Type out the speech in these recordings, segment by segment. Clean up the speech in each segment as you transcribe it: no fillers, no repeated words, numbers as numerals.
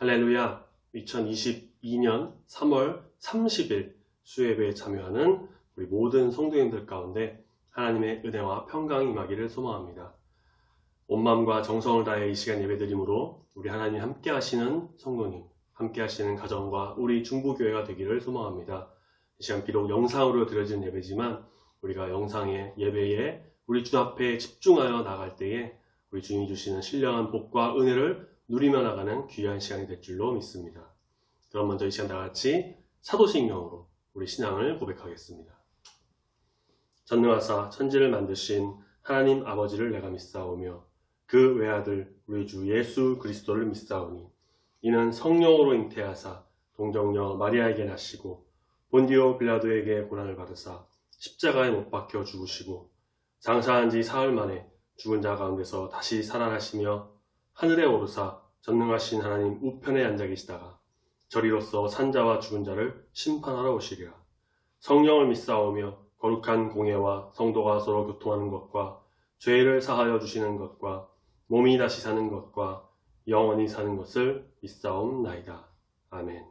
할렐루야! 2022년 3월 30일 수요예배에 참여하는 우리 모든 성도님들 가운데 하나님의 은혜와 평강이 임하기를 소망합니다. 온 마음과 정성을 다해 이 시간 예배드림으로 우리 하나님 함께 하시는 성도님, 함께 하시는 가정과 우리 중부교회가 되기를 소망합니다. 이 시간 비록 영상으로 드려진 예배지만 우리가 영상의 예배에 우리 주 앞에 집중하여 나갈 때에 우리 주님이 주시는 신령한 복과 은혜를 누리며 나가는 귀한 시간이 될 줄로 믿습니다. 그럼 먼저 이 시간 다같이 사도신경으로 우리 신앙을 고백하겠습니다. 전능하사 천지를 만드신 하나님 아버지를 내가 믿사오며 그 외아들 우리 주 예수 그리스도를 믿사오니 이는 성령으로 잉태하사 동정녀 마리아에게 나시고 본디오 빌라도에게 고난을 받으사 십자가에 못 박혀 죽으시고 장사한 지 사흘 만에 죽은 자 가운데서 다시 살아나시며 하늘에 오르사 전능하신 하나님 우편에 앉아 계시다가 저리로서 산자와 죽은 자를 심판하러 오시리라. 성령을 믿사오며 거룩한 공예와 성도가 서로 교통하는 것과 죄를 사하여 주시는 것과 몸이 다시 사는 것과 영원히 사는 것을 믿사옵나이다. 아멘.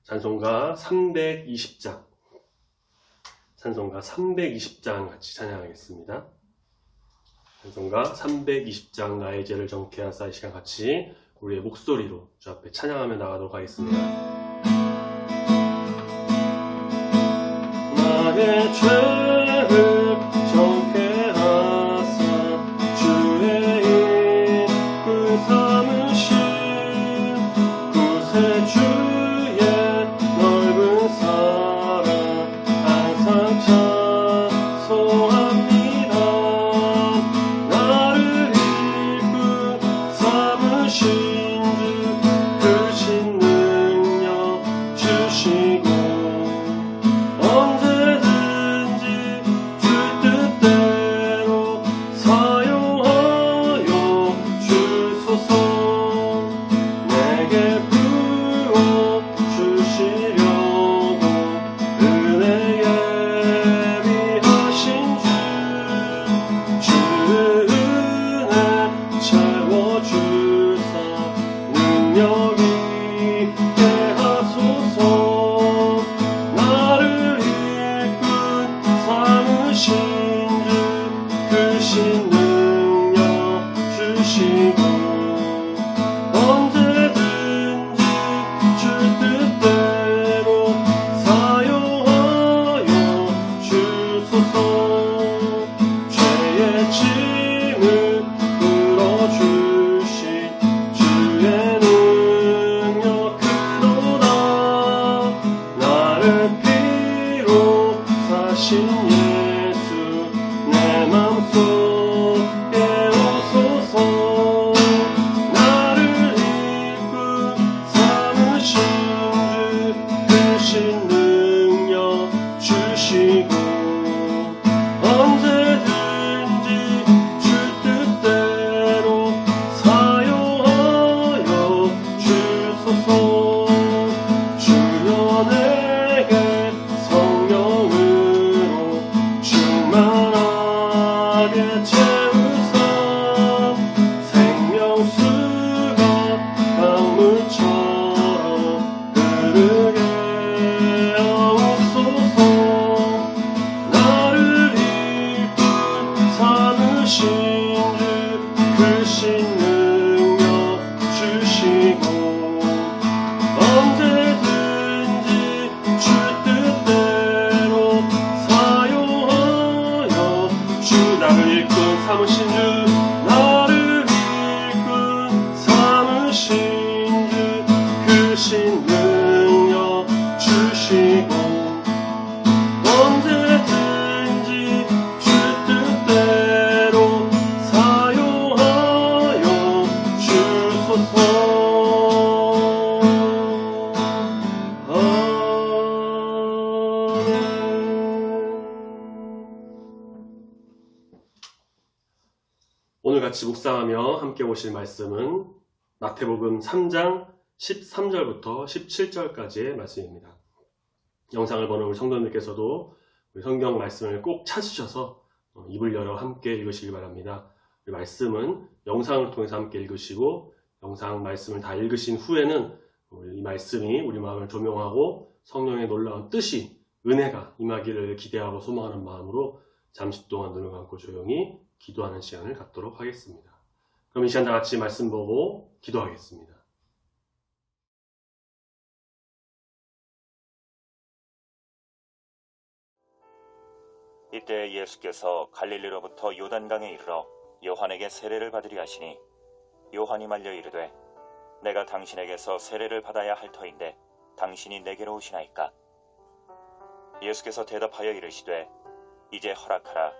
찬송가 320장 찬송가 320장 같이 찬양하겠습니다. 찬송가 320장 나의 죄를 정케 하사 이 시간 같이 우리의 목소리로 주 앞에 찬양하며 나가도록 하겠습니다. 나의 죄를 정케 하사 주의 그 삼으신 구세주의 넓은 사랑 항상 찬송합니다. 나를 이끌 삼으신 주 크신 능력 주시고 언제든지 주 뜻대로 사용하여 주소서. 내게 부어 주시려고 은혜 예비하신 주 은혜 채워주사 능력 있게 하소서. 나를 이끌 삼으신 주 크신 능력 주시고 언제든지 주 뜻대로 사용하여 주소서. 죄의 짐을 풀어주신 주의 능력 크도다. 나를 피로 사신 예수 내 맘속에 오소서. 나를 이끌 삼으신 주 크신 능력 주시고 언제든지 주 뜻대로 사용하여 주소서. 주여 내게 성령으로 충만하게 채우사 생명수가 강물처럼 흐르게 하옵소서. 나를 이끌 삼으신 주 크신 능력 주시고 언제든지 주 뜻대로 사용하여 주 나를 이끌 삼으신 주 나를 이끌 삼으신 주 크신 능력 주시고 언제든지 주 뜻대로 사용하여 주소서. 오늘 같이 묵상하며 함께 보실 말씀은 마태복음 3장 13절부터 17절까지의 말씀입니다. 영상을 보는 우리 성도님께서도 우리 성경 말씀을 꼭 찾으셔서 입을 열어 함께 읽으시기 바랍니다. 우리 말씀은 영상을 통해서 함께 읽으시고 영상 말씀을 다 읽으신 후에는 이 말씀이 우리 마음을 조명하고 성령의 놀라운 뜻이, 은혜가 임하기를 기대하고 소망하는 마음으로 잠시 동안 눈을 감고 조용히 기도하는 시간을 갖도록 하겠습니다. 그럼 이 시간 다 같이 말씀 보고 기도하겠습니다. 이때 예수께서 갈릴리로부터 요단강에 이르러 요한에게 세례를 받으려 하시니 요한이 말려 이르되 내가 당신에게서 세례를 받아야 할 터인데 당신이 내게로 오시나이까? 예수께서 대답하여 이르시되 이제 허락하라.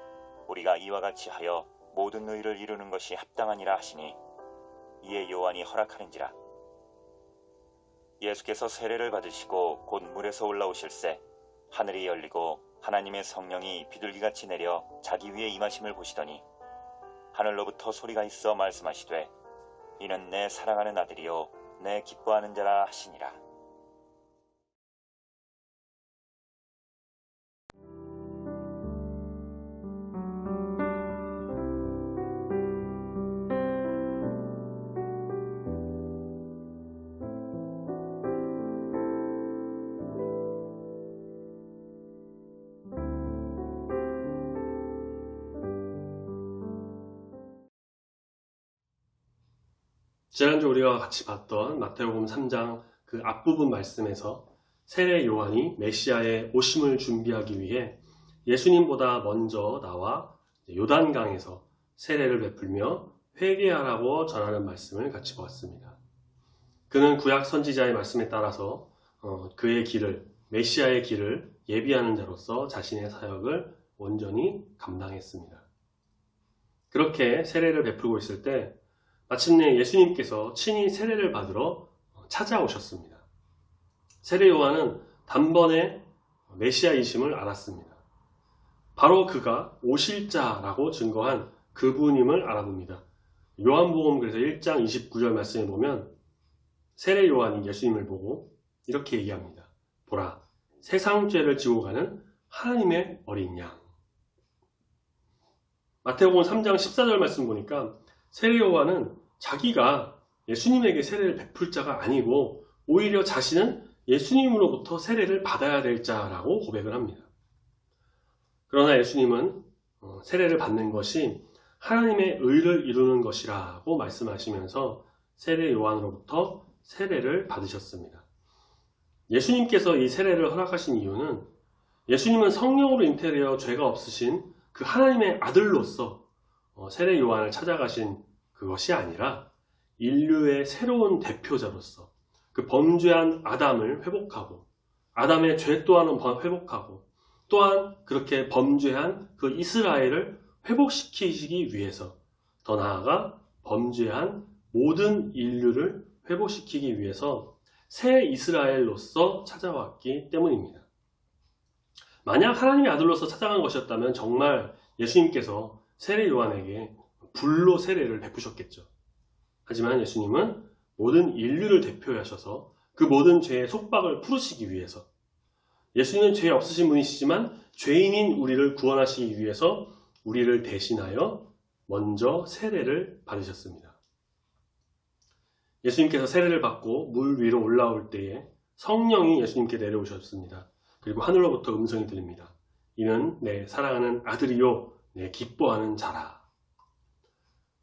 우리가 이와 같이 하여 모든 의를 이루는 것이 합당하니라 하시니 이에 요한이 허락하는지라. 예수께서 세례를 받으시고 곧 물에서 올라오실새 하늘이 열리고 하나님의 성령이 비둘기같이 내려 자기 위에 임하심을 보시더니 하늘로부터 소리가 있어 말씀하시되 이는 내 사랑하는 아들이요 내 기뻐하는 자라 하시니라. 지난주 우리가 같이 봤던 마태복음 3장 그 앞부분 말씀에서 세례 요한이 메시아의 오심을 준비하기 위해 예수님보다 먼저 나와 요단강에서 세례를 베풀며 회개하라고 전하는 말씀을 같이 보았습니다. 그는 구약 선지자의 말씀에 따라서 그의 길을, 메시아의 길을 예비하는 자로서 자신의 사역을 온전히 감당했습니다. 그렇게 세례를 베풀고 있을 때 마침내 예수님께서 친히 세례를 받으러 찾아오셨습니다. 세례 요한은 단번에 메시아이심을 알았습니다. 바로 그가 오실 자라고 증거한 그분임을 알아봅니다. 요한복음 그래서 1장 29절 말씀에 보면 세례 요한이 예수님을 보고 이렇게 얘기합니다. 보라, 세상 죄를 지고 가는 하나님의 어린 양. 마태복음 3장 14절 말씀 보니까 세례 요한은 자기가 예수님에게 세례를 베풀 자가 아니고 오히려 자신은 예수님으로부터 세례를 받아야 될 자라고 고백을 합니다. 그러나 예수님은 세례를 받는 것이 하나님의 의를 이루는 것이라고 말씀하시면서 세례 요한으로부터 세례를 받으셨습니다. 예수님께서 이 세례를 허락하신 이유는 예수님은 성령으로 잉태되어 죄가 없으신 그 하나님의 아들로서 세례 요한을 찾아가신 그것이 아니라 인류의 새로운 대표자로서 그 범죄한 아담을 회복하고 아담의 죄 또한 회복하고 또한 그렇게 범죄한 그 이스라엘을 회복시키시기 위해서 더 나아가 범죄한 모든 인류를 회복시키기 위해서 새 이스라엘로서 찾아왔기 때문입니다. 만약 하나님의 아들로서 찾아간 것이었다면 정말 예수님께서 세례 요한에게 불로 세례를 베푸셨겠죠. 하지만 예수님은 모든 인류를 대표하셔서 그 모든 죄의 속박을 풀으시기 위해서 예수님은 죄 없으신 분이시지만 죄인인 우리를 구원하시기 위해서 우리를 대신하여 먼저 세례를 받으셨습니다. 예수님께서 세례를 받고 물 위로 올라올 때에 성령이 예수님께 내려오셨습니다. 그리고 하늘로부터 음성이 들립니다. 이는 내 사랑하는 아들이요 내 기뻐하는 자라.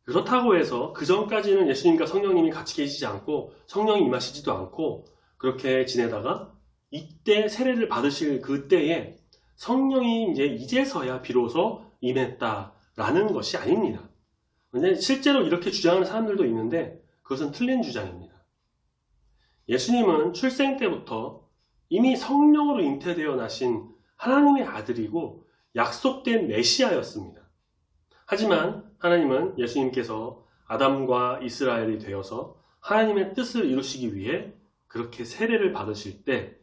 그렇다고 해서 그 전까지는 예수님과 성령님이 같이 계시지 않고 성령이 임하시지도 않고 그렇게 지내다가 이때 세례를 받으실 그때에 성령이 이제서야 비로소 임했다라는 것이 아닙니다. 실제로 이렇게 주장하는 사람들도 있는데 그것은 틀린 주장입니다. 예수님은 출생 때부터 이미 성령으로 잉태되어 나신 하나님의 아들이고 약속된 메시아였습니다. 하지만 하나님은 예수님께서 아담과 이스라엘이 되어서 하나님의 뜻을 이루시기 위해 그렇게 세례를 받으실 때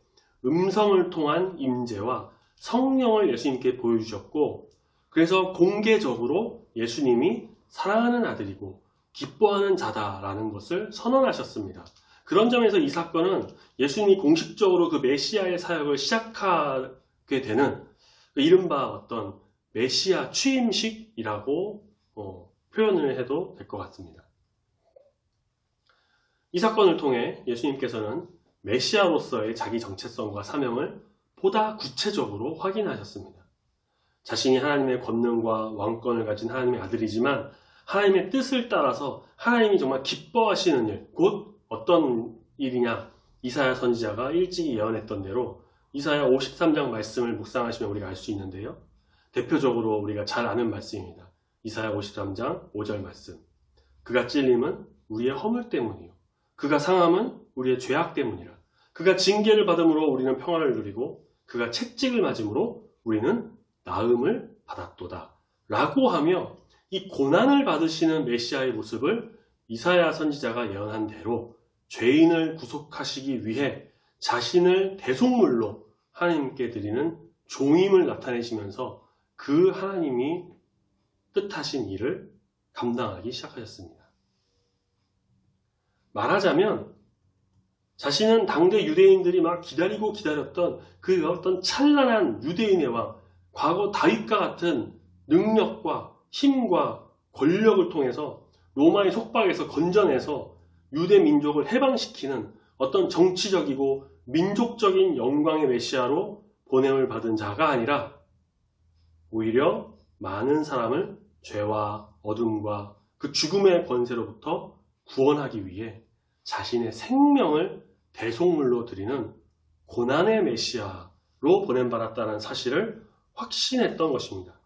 음성을 통한 임재와 성령을 예수님께 보여주셨고 그래서 공개적으로 예수님이 사랑하는 아들이고 기뻐하는 자다라는 것을 선언하셨습니다. 그런 점에서 이 사건은 예수님이 공식적으로 그 메시아의 사역을 시작하게 되는 이른바 어떤 메시아 취임식이라고 표현을 해도 될 것 같습니다. 이 사건을 통해 예수님께서는 메시아로서의 자기 정체성과 사명을 보다 구체적으로 확인하셨습니다. 자신이 하나님의 권능과 왕권을 가진 하나님의 아들이지만 하나님의 뜻을 따라서 하나님이 정말 기뻐하시는 일, 곧 어떤 일이냐? 이사야 선지자가 일찍이 예언했던 대로 이사야 53장 말씀을 묵상하시면 우리가 알 수 있는데요. 대표적으로 우리가 잘 아는 말씀입니다. 이사야 53장 5절 말씀. 그가 찔림은 우리의 허물 때문이요. 그가 상함은 우리의 죄악 때문이라. 그가 징계를 받음으로 우리는 평화를 누리고 그가 채찍을 맞음으로 우리는 나음을 받았도다. 라고 하며 이 고난을 받으시는 메시아의 모습을 이사야 선지자가 예언한 대로 죄인을 구속하시기 위해 자신을 대속물로 하나님께 드리는 종임을 나타내시면서 그 하나님이 뜻하신 일을 감당하기 시작하셨습니다. 말하자면 자신은 당대 유대인들이 막 기다리고 기다렸던 그 어떤 찬란한 유대인의 왕, 과거 다윗과 같은 능력과 힘과 권력을 통해서 로마의 속박에서 건져내서 유대 민족을 해방시키는 어떤 정치적이고 민족적인 영광의 메시아로 보냄을 받은 자가 아니라 오히려 많은 사람을 죄와 어둠과 그 죽음의 권세로부터 구원하기 위해 자신의 생명을 대속물로 드리는 고난의 메시아로 보냄받았다는 사실을 확신했던 것입니다.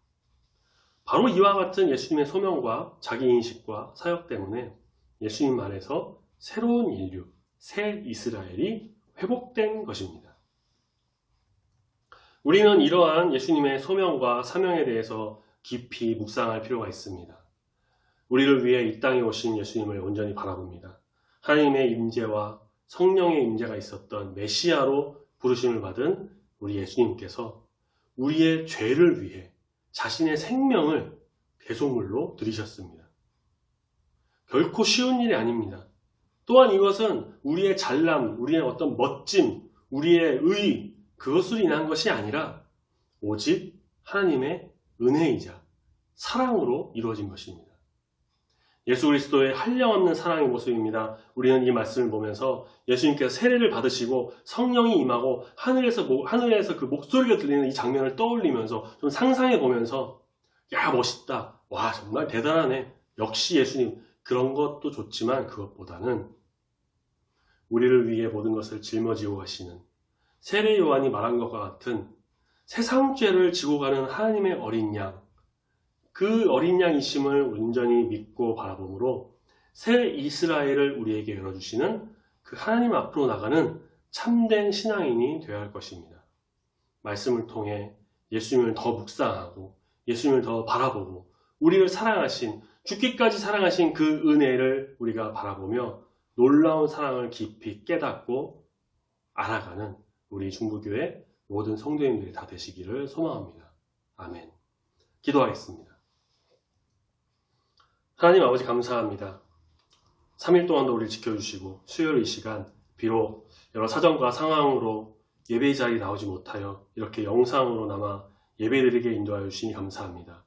바로 이와 같은 예수님의 소명과 자기인식과 사역 때문에 예수님 안에서 새로운 인류, 새 이스라엘이 회복된 것입니다. 우리는 이러한 예수님의 소명과 사명에 대해서 깊이 묵상할 필요가 있습니다. 우리를 위해 이 땅에 오신 예수님을 온전히 바라봅니다. 하나님의 임재와 성령의 임재가 있었던 메시아로 부르심을 받은 우리 예수님께서 우리의 죄를 위해 자신의 생명을 대속물로 드리셨습니다. 결코 쉬운 일이 아닙니다. 또한 이것은 우리의 잘남, 우리의 어떤 멋짐, 우리의 의, 그것으로 인한 것이 아니라 오직 하나님의 은혜이자 사랑으로 이루어진 것입니다. 예수 그리스도의 한량없는 사랑의 모습입니다. 우리는 이 말씀을 보면서 예수님께서 세례를 받으시고 성령이 임하고 하늘에서 그 목소리가 들리는 이 장면을 떠올리면서 좀 상상해 보면서 야 멋있다. 와 정말 대단하네. 역시 예수님. 그런 것도 좋지만 그것보다는 우리를 위해 모든 것을 짊어지고 가시는 세례 요한이 말한 것과 같은 세상 죄를 지고 가는 하나님의 어린 양, 그 어린 양이심을 온전히 믿고 바라봄으로 새 이스라엘을 우리에게 열어주시는 그 하나님 앞으로 나가는 참된 신앙인이 되어야 할 것입니다. 말씀을 통해 예수님을 더 묵상하고 예수님을 더 바라보고 우리를 사랑하신, 죽기까지 사랑하신 그 은혜를 우리가 바라보며 놀라운 사랑을 깊이 깨닫고 알아가는 우리 중부교회 모든 성도님들이 다 되시기를 소망합니다. 아멘. 기도하겠습니다. 하나님 아버지 감사합니다. 3일 동안도 우리를 지켜주시고 수요일 이 시간 비록 여러 사정과 상황으로 예배 자리에 나오지 못하여 이렇게 영상으로나마 예배드리게 인도하여 주시니 감사합니다.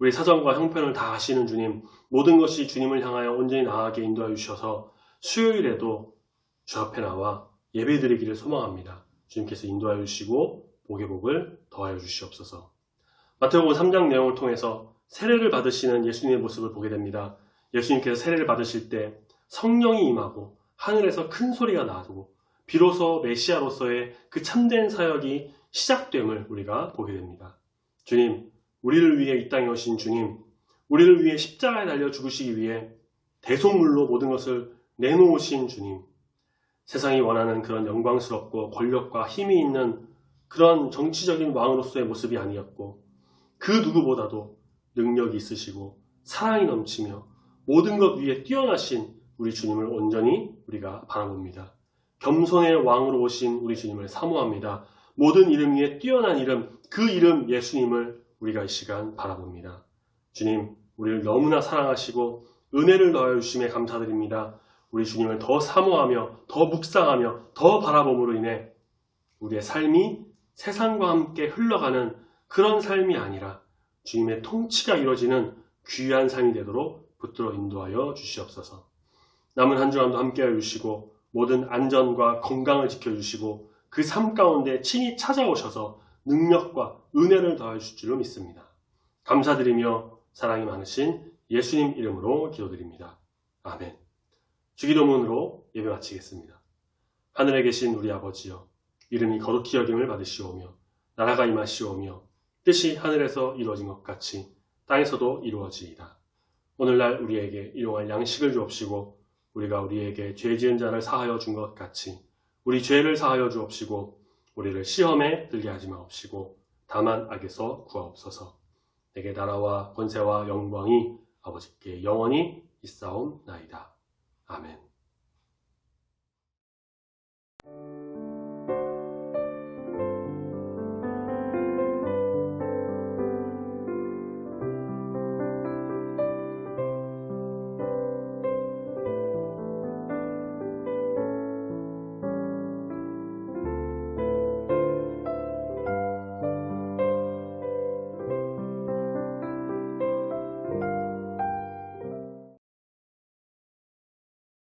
우리 사정과 형편을 다 아시는 주님, 모든 것이 주님을 향하여 온전히 나아가게 인도하여 주셔서 수요일에도 주 앞에 나와 예배드리기를 소망합니다. 주님께서 인도하여 주시고 복의 복을 더하여 주시옵소서. 마태복음 3장 내용을 통해서 세례를 받으시는 예수님의 모습을 보게 됩니다. 예수님께서 세례를 받으실 때 성령이 임하고 하늘에서 큰 소리가 나고 비로소 메시아로서의 그 참된 사역이 시작됨을 우리가 보게 됩니다. 주님, 우리를 위해 이 땅에 오신 주님, 우리를 위해 십자가에 달려 죽으시기 위해 대속물로 모든 것을 내놓으신 주님, 세상이 원하는 그런 영광스럽고 권력과 힘이 있는 그런 정치적인 왕으로서의 모습이 아니었고 그 누구보다도 능력이 있으시고 사랑이 넘치며 모든 것 위에 뛰어나신 우리 주님을 온전히 우리가 바라봅니다. 겸손의 왕으로 오신 우리 주님을 사모합니다. 모든 이름 위에 뛰어난 이름, 그 이름 예수님을 우리가 이 시간 바라봅니다. 주님, 우리를 너무나 사랑하시고 은혜를 더하여 주심에 감사드립니다. 우리 주님을 더 사모하며 더 묵상하며 더 바라봄으로 인해 우리의 삶이 세상과 함께 흘러가는 그런 삶이 아니라 주님의 통치가 이루어지는 귀한 삶이 되도록 붙들어 인도하여 주시옵소서. 남은 한 주간도 함께하여 주시고 모든 안전과 건강을 지켜주시고 그 삶 가운데 친히 찾아오셔서 능력과 은혜를 더해 주실 줄로 믿습니다. 감사드리며 사랑이 많으신 예수님 이름으로 기도드립니다. 아멘. 주기도문으로 예배 마치겠습니다. 하늘에 계신 우리 아버지여, 이름이 거룩히 여김을 받으시오며 나라가 임하시오며 뜻이 하늘에서 이루어진 것 같이 땅에서도 이루어지이다. 오늘날 우리에게 일용할 양식을 주옵시고 우리가 우리에게 죄 지은 자를 사하여 준 것 같이 우리 죄를 사하여 주옵시고 우리를 시험에 들게 하지 마옵시고 다만 악에서 구하옵소서. 내게 나라와 권세와 영광이 아버지께 영원히 있사옵나이다. 아멘.